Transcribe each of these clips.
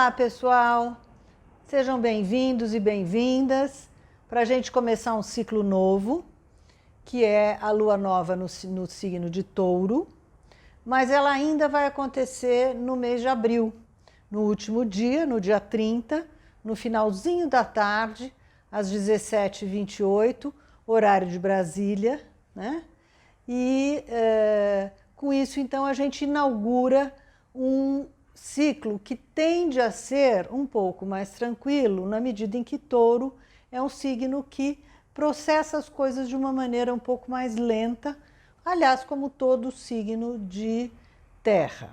Olá, pessoal! Sejam bem-vindos e bem-vindas para a gente começar um ciclo novo, que é a lua nova no signo de Touro, mas ela ainda vai acontecer no mês de abril, no último dia, no dia 30, no finalzinho da tarde, às 17h28, horário de Brasília, né? E com isso, então, a gente inaugura um ciclo que tende a ser um pouco mais tranquilo, na medida em que Touro é um signo que processa as coisas de uma maneira um pouco mais lenta, aliás, como todo signo de terra.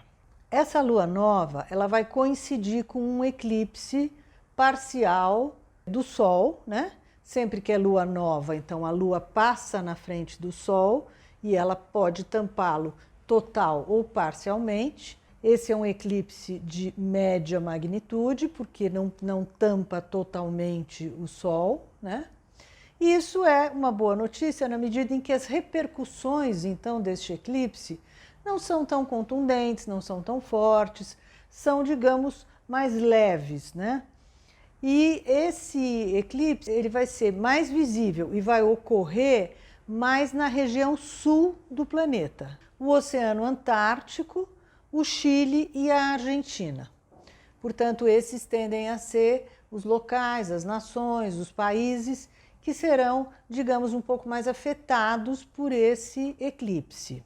Essa lua nova, ela vai coincidir com um eclipse parcial do Sol, né? Sempre que é lua nova, então a lua passa na frente do Sol e ela pode tampá-lo total ou parcialmente. Esse é um eclipse de média magnitude, porque não tampa totalmente o Sol, né? E isso é uma boa notícia na medida em que as repercussões, então, deste eclipse não são tão contundentes, não são tão fortes, são, digamos, mais leves, né? E esse eclipse ele vai ser mais visível e vai ocorrer mais na região sul do planeta. O Oceano Antártico, o Chile e a Argentina. Portanto, esses tendem a ser os locais, as nações, os países que serão, digamos, um pouco mais afetados por esse eclipse.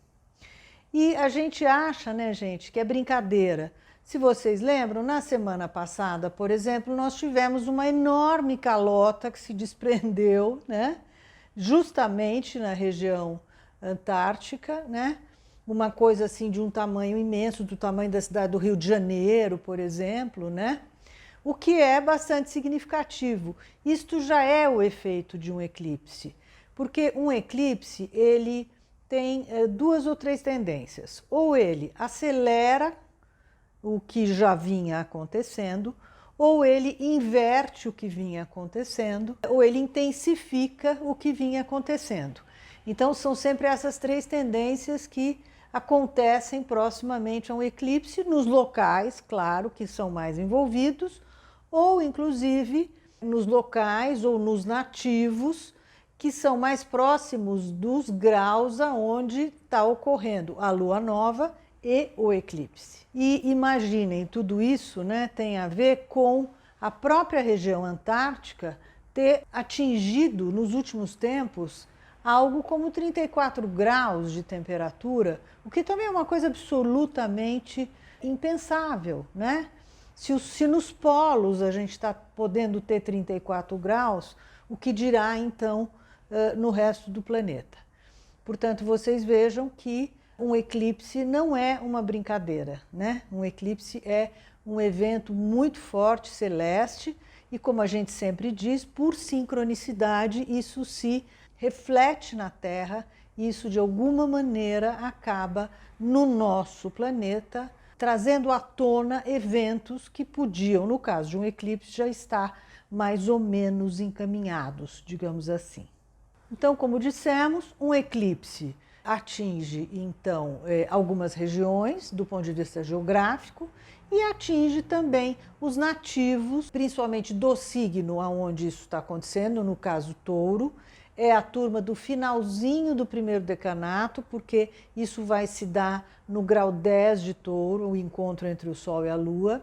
E a gente acha, né, gente, que é brincadeira. Se vocês lembram, na semana passada, por exemplo, nós tivemos uma enorme calota que se desprendeu, né, justamente na região antártica, né? Uma coisa assim de um tamanho imenso, do tamanho da cidade do Rio de Janeiro, por exemplo, né? O que é bastante significativo. Isto já é o efeito de um eclipse, porque um eclipse, ele tem duas ou três tendências. Ou ele acelera o que já vinha acontecendo, ou ele inverte o que vinha acontecendo, ou ele intensifica o que vinha acontecendo. Então, são sempre essas três tendências que acontecem proximamente a um eclipse, nos locais, claro, que são mais envolvidos, ou inclusive nos locais ou nos nativos que são mais próximos dos graus aonde está ocorrendo a lua nova e o eclipse. E imaginem, tudo isso, né, tem a ver com a própria região antártica ter atingido nos últimos tempos algo como 34 graus de temperatura, o que também é uma coisa absolutamente impensável, né? Se nos polos a gente está podendo ter 34 graus, o que dirá então no resto do planeta? Portanto, vocês vejam que um eclipse não é uma brincadeira, né? Um eclipse é um evento muito forte, celeste, e como a gente sempre diz, por sincronicidade, isso se reflete na Terra, e isso de alguma maneira acaba no nosso planeta, trazendo à tona eventos que podiam, no caso de um eclipse, já estar mais ou menos encaminhados, digamos assim. Então, como dissemos, um eclipse atinge, então, algumas regiões do ponto de vista geográfico e atinge também os nativos, principalmente do signo onde isso está acontecendo, no caso Touro, é a turma do finalzinho do primeiro decanato, porque isso vai se dar no grau 10 de Touro, o encontro entre o Sol e a Lua,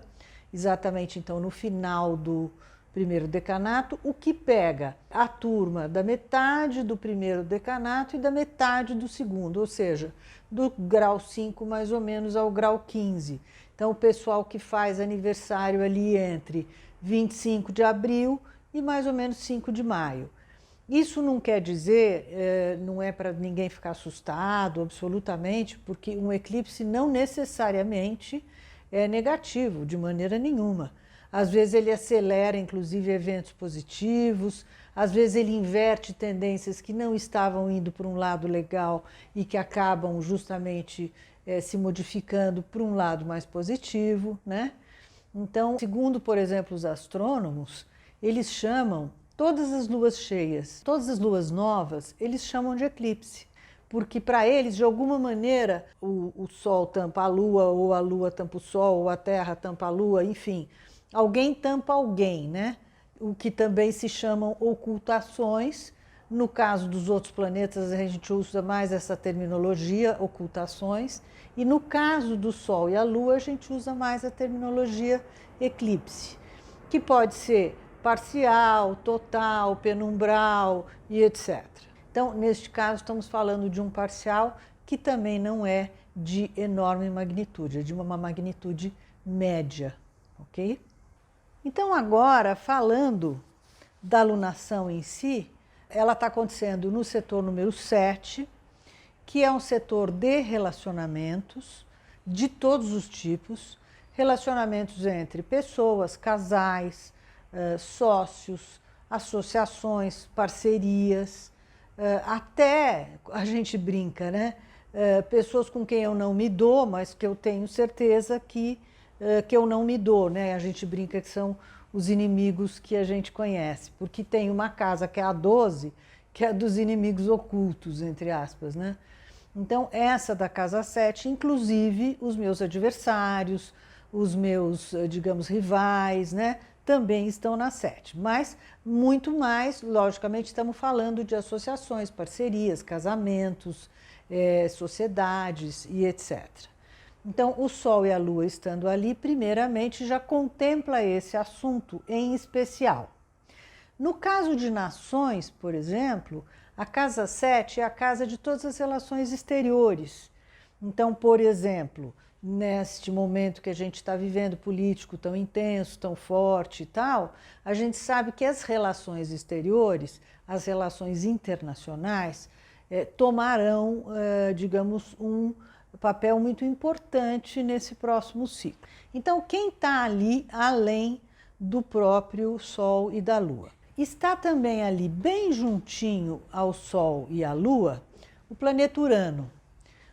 exatamente então no final do primeiro decanato, o que pega a turma da metade do primeiro decanato e da metade do segundo, ou seja, do grau 5 mais ou menos ao grau 15. Então, o pessoal que faz aniversário ali entre 25 de abril e mais ou menos 5 de maio. Isso não quer dizer, não é para ninguém ficar assustado, absolutamente, porque um eclipse não necessariamente é negativo, de maneira nenhuma. Às vezes ele acelera, inclusive, eventos positivos, às vezes ele inverte tendências que não estavam indo para um lado legal e que acabam justamente se modificando para um lado mais positivo, né? Então, segundo, por exemplo, os astrônomos, eles chamam todas as luas cheias, todas as luas novas, eles chamam de eclipse. Porque para eles, de alguma maneira, o Sol tampa a Lua, ou a Lua tampa o Sol, ou a Terra tampa a Lua, enfim, alguém tampa alguém, né? O que também se chamam ocultações. No caso dos outros planetas, a gente usa mais essa terminologia, ocultações, e no caso do Sol e a Lua, a gente usa mais a terminologia eclipse, que pode ser parcial, total, penumbral e etc. Então, neste caso, estamos falando de um parcial que também não é de enorme magnitude, é de uma magnitude média, ok? Então, agora, falando da lunação em si, ela está acontecendo no setor número 7, que é um setor de relacionamentos de todos os tipos, relacionamentos entre pessoas, casais, sócios, associações, parcerias, até a gente brinca, né? Pessoas com quem eu não me dou, mas que eu tenho certeza que eu não me dou, né? A gente brinca que são os inimigos que a gente conhece, porque tem uma casa que é a 12, que é dos inimigos ocultos, entre aspas, né? Então, essa da casa 7, inclusive os meus adversários, os meus, digamos, rivais, né? Também estão na 7. Mas, muito mais, logicamente, estamos falando de associações, parcerias, casamentos, sociedades e etc. Então, o Sol e a Lua estando ali, primeiramente, já contempla esse assunto em especial. No caso de nações, por exemplo, a casa 7 é a casa de todas as relações exteriores. Então, por exemplo, neste momento que a gente está vivendo político tão intenso, tão forte e tal, a gente sabe que as relações exteriores, as relações internacionais, tomarão, digamos, um papel muito importante nesse próximo ciclo. Então, quem está ali além do próprio Sol e da Lua? Está também ali, bem juntinho ao Sol e à Lua, o planeta Urano.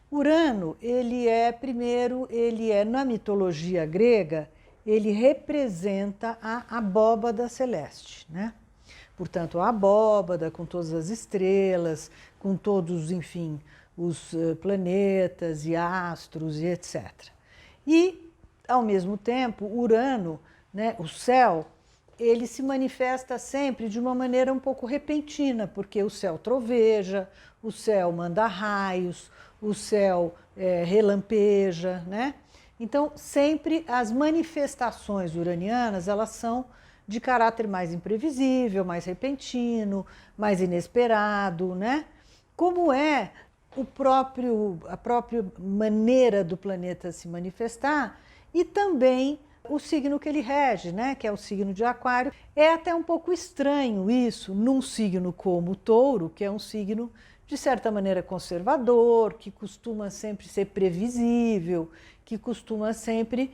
Urano, ele é na mitologia grega, ele representa a abóbada celeste, né? Portanto, a abóbada com todas as estrelas, com todos, enfim, os planetas e astros e etc. E, ao mesmo tempo, Urano, né, o céu, ele se manifesta sempre de uma maneira um pouco repentina, porque o céu troveja, o céu manda raios, o céu relampeja, né? Então, sempre as manifestações uranianas, elas são de caráter mais imprevisível, mais repentino, mais inesperado, né? Como é a própria maneira do planeta se manifestar e também o signo que ele rege, né, que é o signo de Aquário. É até um pouco estranho isso num signo como o Touro, que é um signo de certa maneira conservador, que costuma sempre ser previsível, que costuma sempre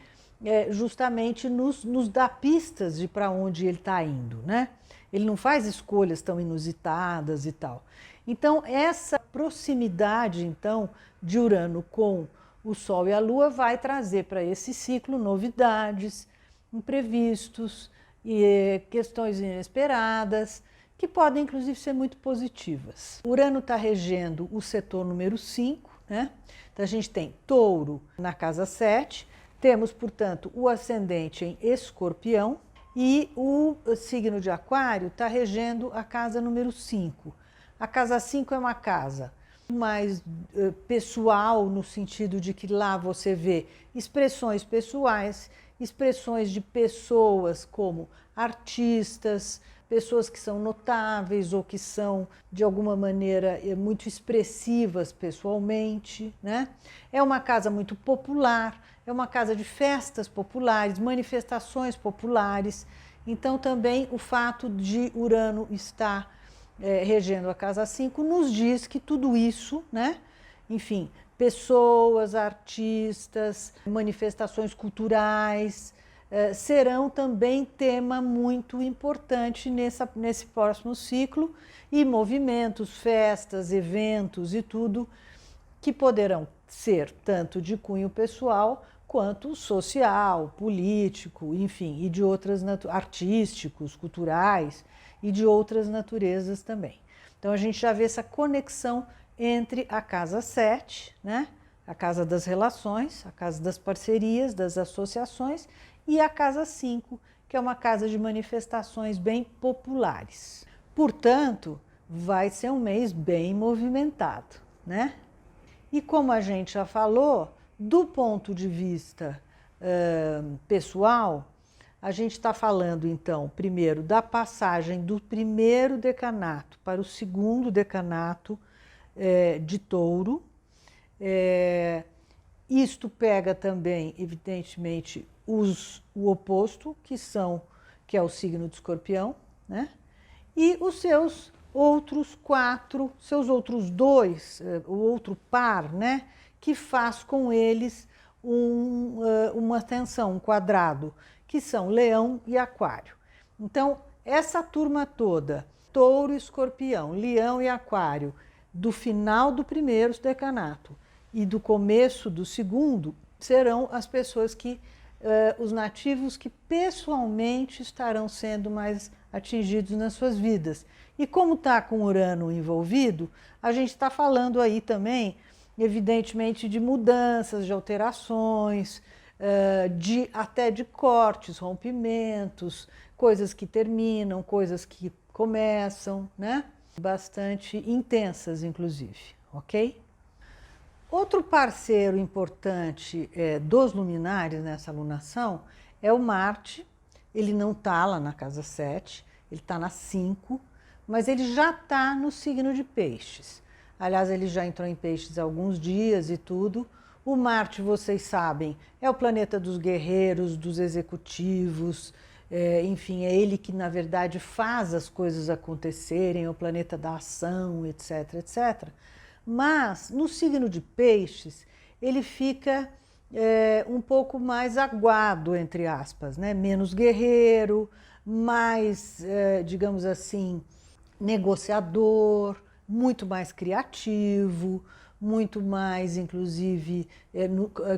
justamente nos dar pistas de para onde ele está indo, né? Ele não faz escolhas tão inusitadas e tal. Então, essa proximidade, então, de Urano com o Sol e a Lua vai trazer para esse ciclo novidades, imprevistos e questões inesperadas, que podem, inclusive, ser muito positivas. Urano está regendo o setor número 5, né? Então, a gente tem Touro na casa 7, temos, portanto, o ascendente em Escorpião, e o signo de Aquário está regendo a casa número 5. A casa 5 é uma casa mais pessoal, no sentido de que lá você vê expressões pessoais, expressões de pessoas como artistas, pessoas que são notáveis ou que são, de alguma maneira, muito expressivas pessoalmente, né? É uma casa muito popular, é uma casa de festas populares, manifestações populares. Então, também o fato de Urano estar regendo a casa 5 nos diz que tudo isso, né? Enfim, pessoas, artistas, manifestações culturais, serão também tema muito importante nesse próximo ciclo, e movimentos, festas, eventos e tudo que poderão ser tanto de cunho pessoal quanto social, político, enfim, e de outras artísticos, culturais e de outras naturezas também. Então a gente já vê essa conexão entre a casa 7, né? A casa das relações, a casa das parcerias, das associações, e a casa 5, que é uma casa de manifestações bem populares. Portanto, vai ser um mês bem movimentado, né? E como a gente já falou, do ponto de vista pessoal, a gente está falando, então, primeiro da passagem do primeiro decanato para o segundo decanato de Touro. Isto pega também, evidentemente, o oposto, que é o signo de Escorpião, né? E os seus outros dois, o outro par, né? Que faz com eles uma tensão, um quadrado, que são Leão e Aquário. Então, essa turma toda, Touro e Escorpião, Leão e Aquário, do final do primeiro decanato e do começo do segundo, serão as pessoas os nativos que pessoalmente estarão sendo mais atingidos nas suas vidas. E como está com Urano envolvido, a gente está falando aí também, evidentemente, de mudanças, de alterações, até de cortes, rompimentos, coisas que terminam, coisas que começam, né? Bastante intensas, inclusive, ok? Outro parceiro importante dos luminares nessa alunação é o Marte. Ele não está lá na casa 7, ele está na 5, mas ele já está no signo de Peixes. Aliás, ele já entrou em Peixes há alguns dias e tudo. O Marte, vocês sabem, é o planeta dos guerreiros, dos executivos, enfim, é ele que, na verdade, faz as coisas acontecerem, é o planeta da ação, etc, etc. Mas, no signo de Peixes, ele fica um pouco mais aguado, entre aspas, né? Menos guerreiro, mais, digamos assim, negociador, muito mais criativo, muito mais, inclusive,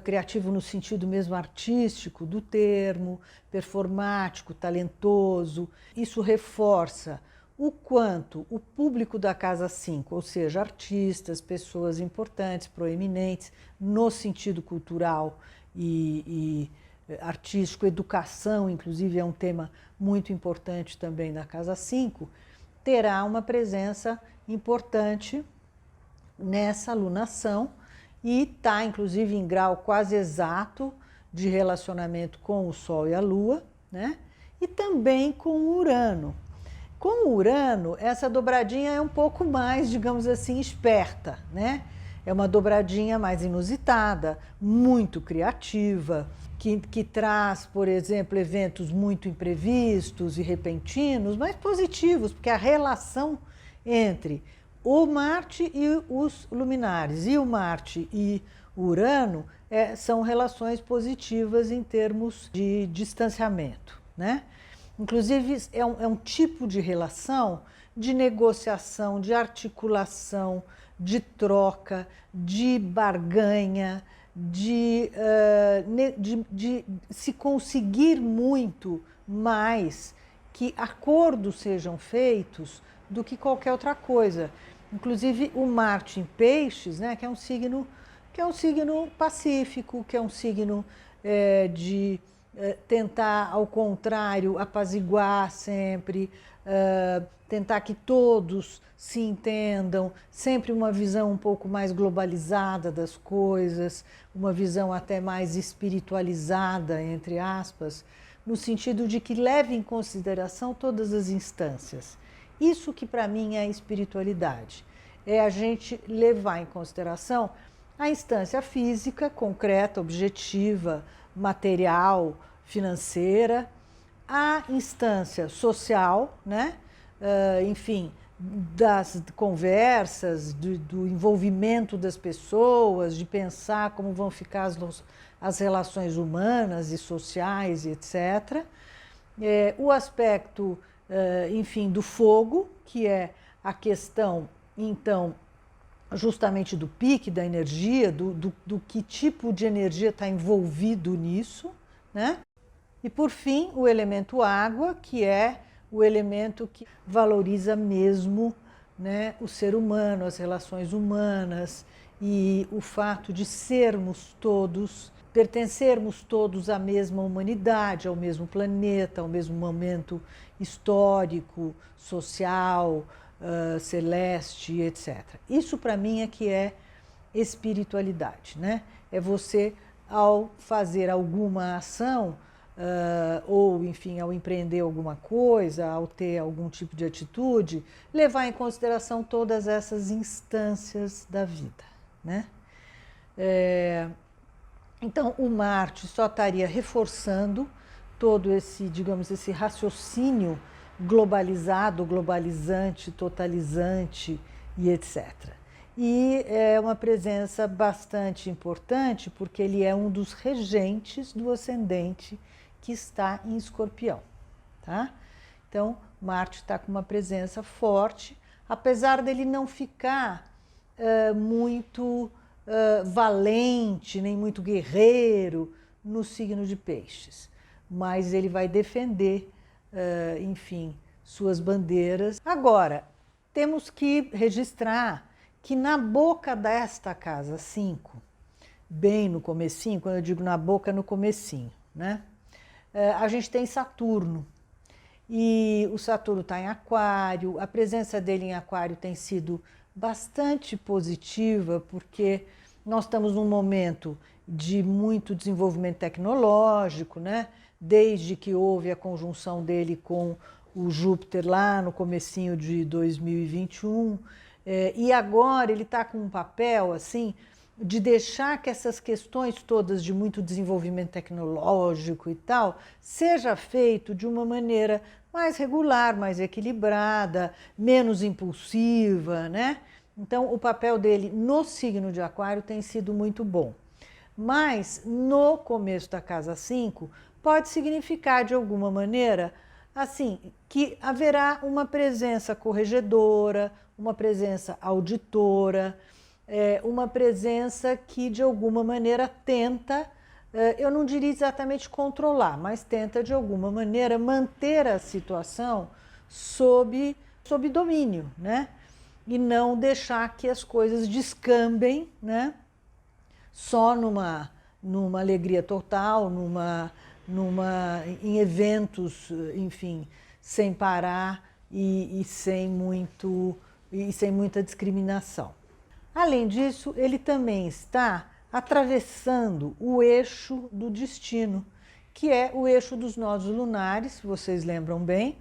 criativo no sentido mesmo artístico do termo, performático, talentoso. Isso reforça o quanto o público da Casa 5, ou seja, artistas, pessoas importantes, proeminentes, no sentido cultural e artístico, educação, inclusive, é um tema muito importante também da Casa 5, terá uma presença importante nessa alunação e está, inclusive, em grau quase exato de relacionamento com o Sol e a Lua, né? E também com o Urano. Com o Urano, essa dobradinha é um pouco mais, digamos assim, esperta, né? É uma dobradinha mais inusitada, muito criativa, que traz, por exemplo, eventos muito imprevistos e repentinos, mas positivos, porque a relação entre o Marte e os luminares, e o Marte e o Urano, são relações positivas em termos de distanciamento, né? Inclusive, é um tipo de relação de negociação, de articulação, de troca, de barganha, de se conseguir muito mais que acordos sejam feitos do que qualquer outra coisa. Inclusive, o Marte em Peixes, né, que é um signo pacífico, que é um signo de tentar, ao contrário, apaziguar sempre, tentar que todos se entendam, sempre uma visão um pouco mais globalizada das coisas, uma visão até mais espiritualizada, entre aspas, no sentido de que leve em consideração todas as instâncias. Isso que para mim é a espiritualidade, é a gente levar em consideração a instância física, concreta, objetiva, material, financeira, a instância social, né? Enfim, das conversas, do envolvimento das pessoas, de pensar como vão ficar as relações humanas e sociais, etc. O aspecto, enfim, do fogo, que é a questão, então, justamente do pique da energia, do que tipo de energia está envolvido nisso, né? E, por fim, o elemento água, que é o elemento que valoriza mesmo, né, o ser humano, as relações humanas e o fato de sermos todos pertencermos todos à mesma humanidade, ao mesmo planeta, ao mesmo momento histórico, social, celeste, etc. Isso para mim é que é espiritualidade, né? É você, ao fazer alguma ação, ou enfim, ao empreender alguma coisa, ao ter algum tipo de atitude, levar em consideração todas essas instâncias da vida, né? Então, o Marte só estaria reforçando todo esse, digamos, esse raciocínio globalizado, globalizante, totalizante e etc. E é uma presença bastante importante porque ele é um dos regentes do ascendente que está em Escorpião, tá? Então, Marte está com uma presença forte, apesar dele não ficar muito valente, nem muito guerreiro no signo de Peixes, mas ele vai defender, enfim, suas bandeiras. Agora, temos que registrar que na boca desta casa 5, bem no comecinho, quando eu digo na boca, no comecinho, né? A gente tem Saturno, e o Saturno está em Aquário, a presença dele em Aquário tem sido bastante positiva, porque nós estamos num momento de muito desenvolvimento tecnológico, né? Desde que houve a conjunção dele com o Júpiter lá no comecinho de 2021, e agora ele está com um papel assim de deixar que essas questões todas de muito desenvolvimento tecnológico e tal seja feito de uma maneira mais regular, mais equilibrada, menos impulsiva, né? Então, o papel dele no signo de Aquário tem sido muito bom. Mas, no começo da casa 5, pode significar, de alguma maneira, assim, que haverá uma presença corregedora, uma presença auditora, uma presença que, de alguma maneira, tenta, eu não diria exatamente controlar, mas tenta, de alguma maneira, manter a situação sob domínio, né? E não deixar que as coisas descambem, né? Só numa alegria total, em eventos, enfim, sem parar e sem muita discriminação. Além disso, ele também está atravessando o eixo do destino, que é o eixo dos nodos lunares, se vocês lembram bem.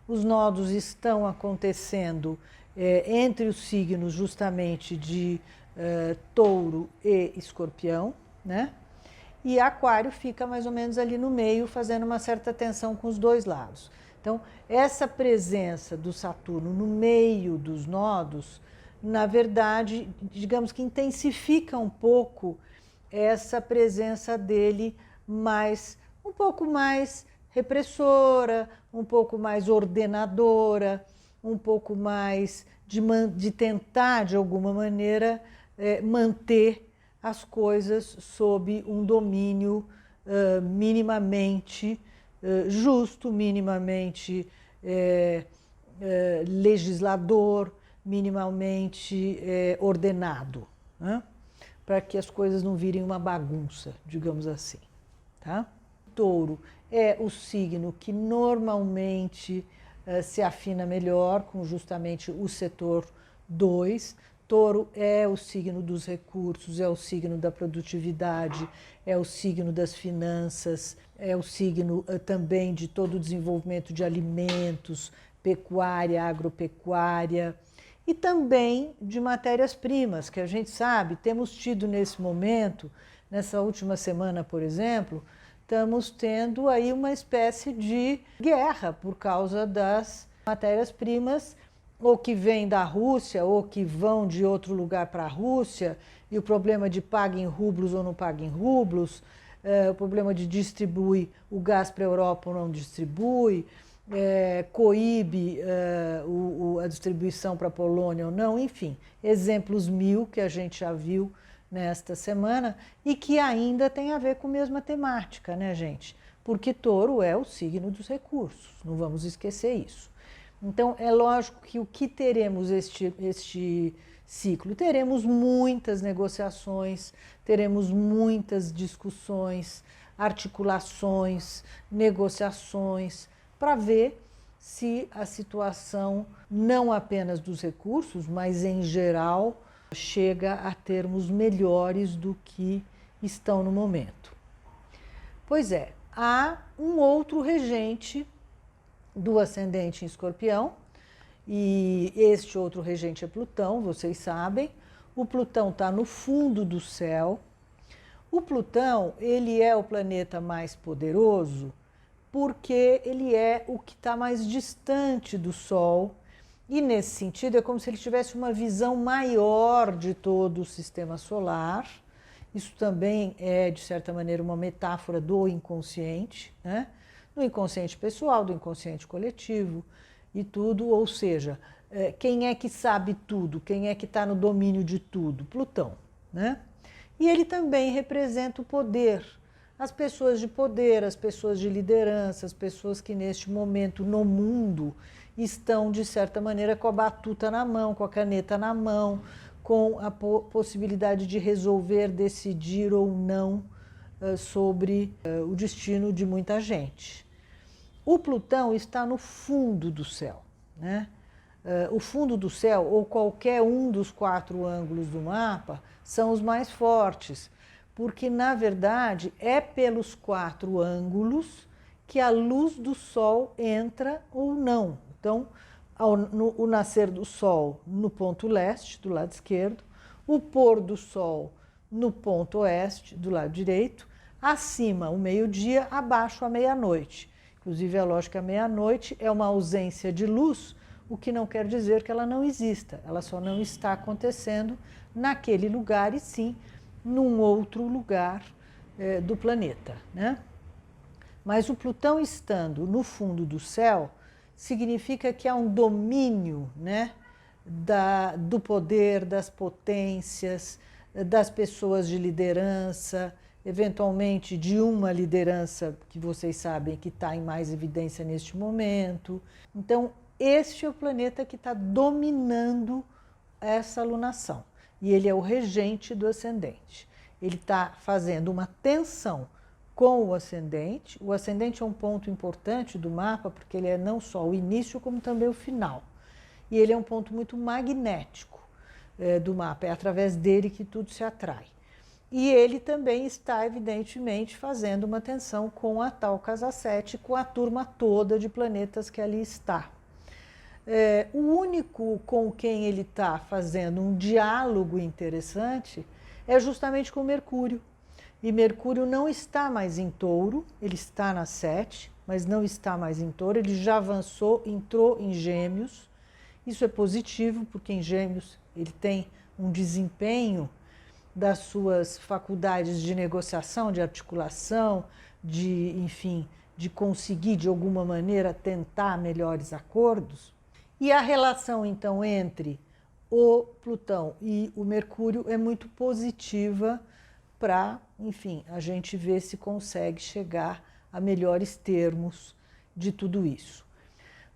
Os nodos estão acontecendo entre os signos justamente de Touro e Escorpião, né? E Aquário fica mais ou menos ali no meio, fazendo uma certa tensão com os dois lados. Então, essa presença do Saturno no meio dos nodos, na verdade, digamos que intensifica um pouco essa presença dele um pouco mais repressora, um pouco mais ordenadora, um pouco mais de tentar, de alguma maneira, manter as coisas sob um domínio minimamente justo, minimamente legislador, minimamente ordenado, né? Para que as coisas não virem uma bagunça, digamos assim, tá? Touro é o signo que normalmente se afina melhor com justamente o setor 2. Touro é o signo dos recursos, é o signo da produtividade, é o signo das finanças, é o signo também de todo o desenvolvimento de alimentos, pecuária, agropecuária e também de matérias-primas, que a gente sabe, temos tido nesse momento, nessa última semana, por exemplo, estamos tendo aí uma espécie de guerra por causa das matérias-primas, ou que vêm da Rússia, ou que vão de outro lugar para a Rússia, e o problema de paga em rublos ou não paga em rublos, o problema de distribui o gás para a Europa ou não distribui, coíbe a distribuição para a Polônia ou não, enfim, exemplos mil que a gente já viu nesta semana e que ainda tem a ver com a mesma temática, né, gente? Porque Touro é o signo dos recursos, não vamos esquecer isso. Então, é lógico que o que teremos este ciclo. Teremos muitas negociações, teremos muitas discussões, articulações, negociações, para ver se a situação, não apenas dos recursos, mas em geral, chega a termos melhores do que estão no momento. Pois é, há um outro regente do ascendente em Escorpião, e este outro regente é Plutão, vocês sabem. O Plutão está no fundo do céu. O Plutão, ele é o planeta mais poderoso porque ele é o que está mais distante do Sol, e nesse sentido é como se ele tivesse uma visão maior de todo o sistema solar. Isso também é, de certa maneira, uma metáfora do inconsciente, né? Do inconsciente pessoal, do inconsciente coletivo e tudo, ou seja, quem é que sabe tudo, quem é que está no domínio de tudo? Plutão, né? E ele também representa o poder, as pessoas de poder, as pessoas de liderança, as pessoas que neste momento no mundo estão, de certa maneira, com a batuta na mão, com a caneta na mão, com a possibilidade de resolver, decidir ou não sobre o destino de muita gente. O Plutão está no fundo do céu, né? O fundo do céu, ou qualquer um dos 4 ângulos do mapa, são os mais fortes, porque, na verdade, é pelos 4 ângulos que a luz do Sol entra ou não. Então, o nascer do Sol no ponto leste, do lado esquerdo, o pôr do Sol no ponto oeste, do lado direito, acima o meio-dia, abaixo a meia-noite. Inclusive, é lógico que a meia-noite é uma ausência de luz, o que não quer dizer que ela não exista, ela só não está acontecendo naquele lugar e sim num outro lugar do planeta, né? Mas o Plutão estando no fundo do céu significa que há um domínio, né, do poder, das potências, das pessoas de liderança, eventualmente de uma liderança que vocês sabem que está em mais evidência neste momento. Então, este é o planeta que está dominando essa alunação. E ele é o regente do ascendente. Ele está fazendo uma tensão com o ascendente. O ascendente é um ponto importante do mapa, porque ele é não só o início, como também o final. E ele é um ponto muito magnético do mapa, é através dele que tudo se atrai. E ele também está, evidentemente, fazendo uma tensão com a tal Casa 7, com a turma toda de planetas que ali está. O único com quem ele está fazendo um diálogo interessante é justamente com Mercúrio. E Mercúrio não está mais em Touro, ele está na 7, mas não está mais em Touro, ele já avançou, entrou em Gêmeos. Isso é positivo, porque em Gêmeos ele tem um desempenho das suas faculdades de negociação, de articulação, enfim, de conseguir de alguma maneira tentar melhores acordos. E a relação, então, entre o Plutão e o Mercúrio é muito positiva para, enfim, a gente ver se consegue chegar a melhores termos de tudo isso.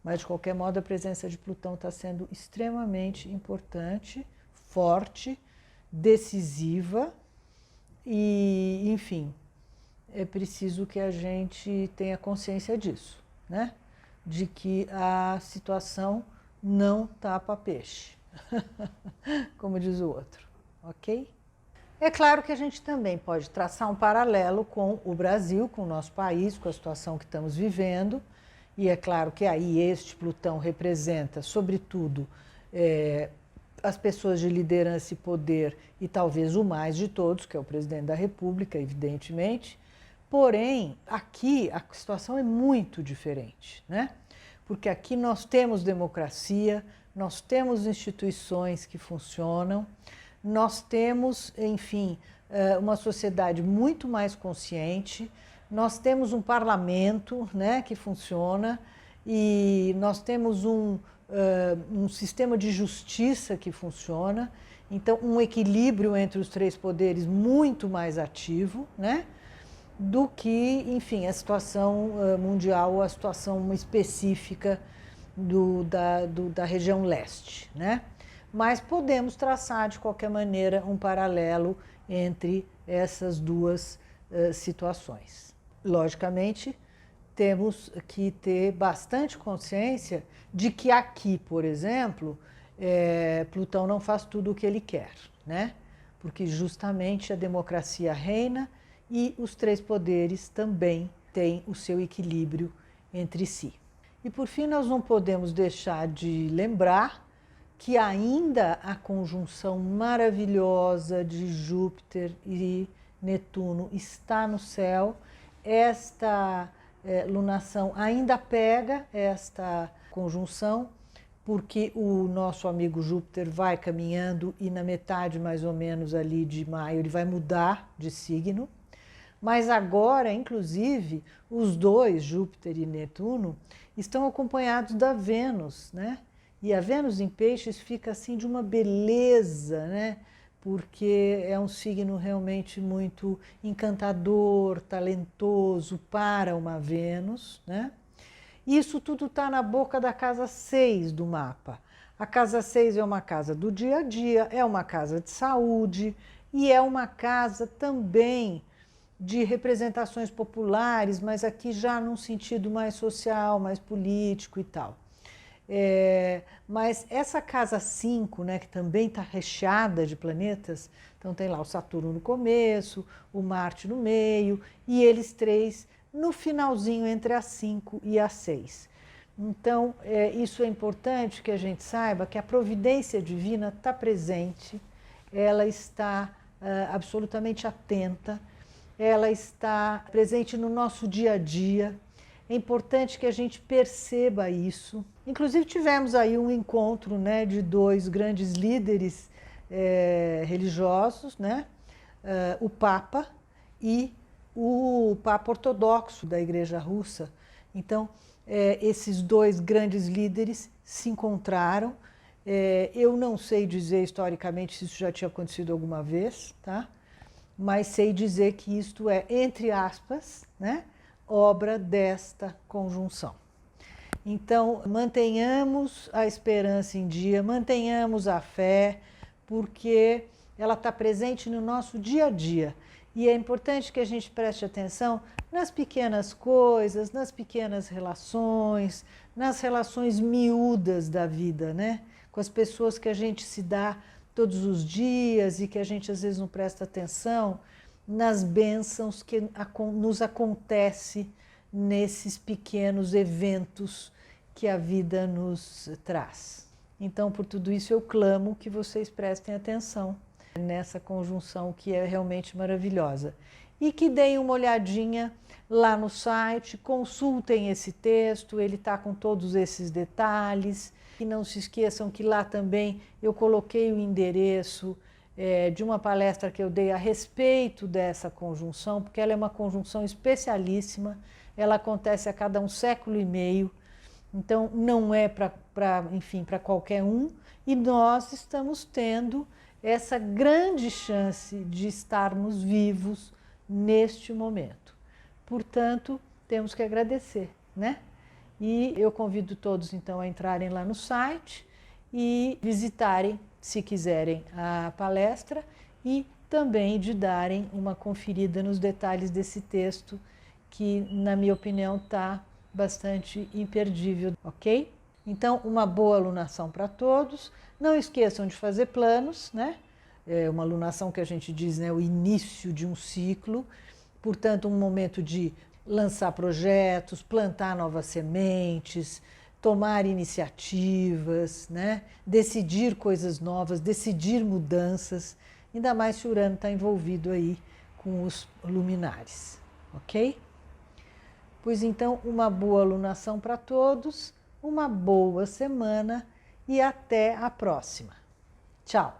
Mas, de qualquer modo, a presença de Plutão está sendo extremamente importante, forte, decisiva e, enfim, é preciso que a gente tenha consciência disso, né? De que a situação não tá para peixe, como diz o outro, ok? É claro que a gente também pode traçar um paralelo com o Brasil, com o nosso país, com a situação que estamos vivendo, e é claro que aí este Plutão representa, sobretudo, as pessoas de liderança e poder, e talvez o mais de todos, que é o presidente da República, evidentemente. Porém, aqui a situação é muito diferente, né? Porque aqui nós temos democracia, nós temos instituições que funcionam, nós temos, enfim, uma sociedade muito mais consciente, nós temos um parlamento, né, que funciona, e nós temos um sistema de justiça que funciona, então um equilíbrio entre os 3 poderes muito mais ativo, né, do que, enfim, a situação mundial ou a situação específica da região leste, né? mas podemos traçar de qualquer maneira um paralelo entre essas duas situações. Logicamente, temos que ter bastante consciência de que aqui, por exemplo, Plutão não faz tudo o que ele quer, né? Porque justamente a democracia reina e os três poderes também têm o seu equilíbrio entre si. E por fim, nós não podemos deixar de lembrar que ainda a conjunção maravilhosa de Júpiter e Netuno está no céu. Esta lunação ainda pega esta conjunção, porque o nosso amigo Júpiter vai caminhando e na metade mais ou menos ali de maio ele vai mudar de signo. Mas agora, inclusive, os dois, Júpiter e Netuno, estão acompanhados da Vênus, né? E a Vênus em Peixes fica assim de uma beleza, né? Porque é um signo realmente muito encantador, talentoso para uma Vênus, né? Isso tudo está na boca da casa 6 do mapa. A casa 6 é uma casa do dia a dia, é uma casa de saúde e é uma casa também de representações populares, mas aqui já num sentido mais social, mais político e tal. Mas essa casa 5, né, que também está recheada de planetas, então tem lá o Saturno no começo, o Marte no meio, e eles três no finalzinho entre a 5 e a 6. Então, isso é importante que a gente saiba que a providência divina está presente, ela está absolutamente atenta, ela está presente no nosso dia a dia. É importante que a gente perceba isso. Inclusive tivemos aí um encontro, né, de dois grandes líderes religiosos, né, o Papa e o Papa ortodoxo da Igreja Russa. Então, esses dois grandes líderes se encontraram. Eu não sei dizer historicamente se isso já tinha acontecido alguma vez, tá? Mas sei dizer que isto é, entre aspas, né, obra desta conjunção. Então, mantenhamos a esperança em dia, mantenhamos a fé, porque ela está presente no nosso dia a dia. E é importante que a gente preste atenção nas pequenas coisas, nas pequenas relações, nas relações miúdas da vida, né? Com as pessoas que a gente se dá todos os dias e que a gente às vezes não presta atenção nas bênçãos que nos acontece nesses pequenos eventos que a vida nos traz. Então, por tudo isso, eu clamo que vocês prestem atenção nessa conjunção que é realmente maravilhosa. E que deem uma olhadinha lá no site, consultem esse texto, ele está com todos esses detalhes. E não se esqueçam que lá também eu coloquei o endereço de uma palestra que eu dei a respeito dessa conjunção, porque ela é uma conjunção especialíssima, ela acontece a cada 1,5 séculos, então não é para qualquer um, e nós estamos tendo essa grande chance de estarmos vivos neste momento. Portanto, temos que agradecer, né? E eu convido todos, então, a entrarem lá no site e visitarem, se quiserem, a palestra e também de darem uma conferida nos detalhes desse texto, que, na minha opinião, está bastante imperdível, ok? Então, uma boa alunação para todos. Não esqueçam de fazer planos, né? É uma alunação que a gente diz, né, o início de um ciclo, portanto, um momento de lançar projetos, plantar novas sementes, tomar iniciativas, né? Decidir coisas novas, decidir mudanças, ainda mais se o Urano está envolvido aí com os luminares, ok? Pois então, uma boa alunação para todos, uma boa semana e até a próxima. Tchau!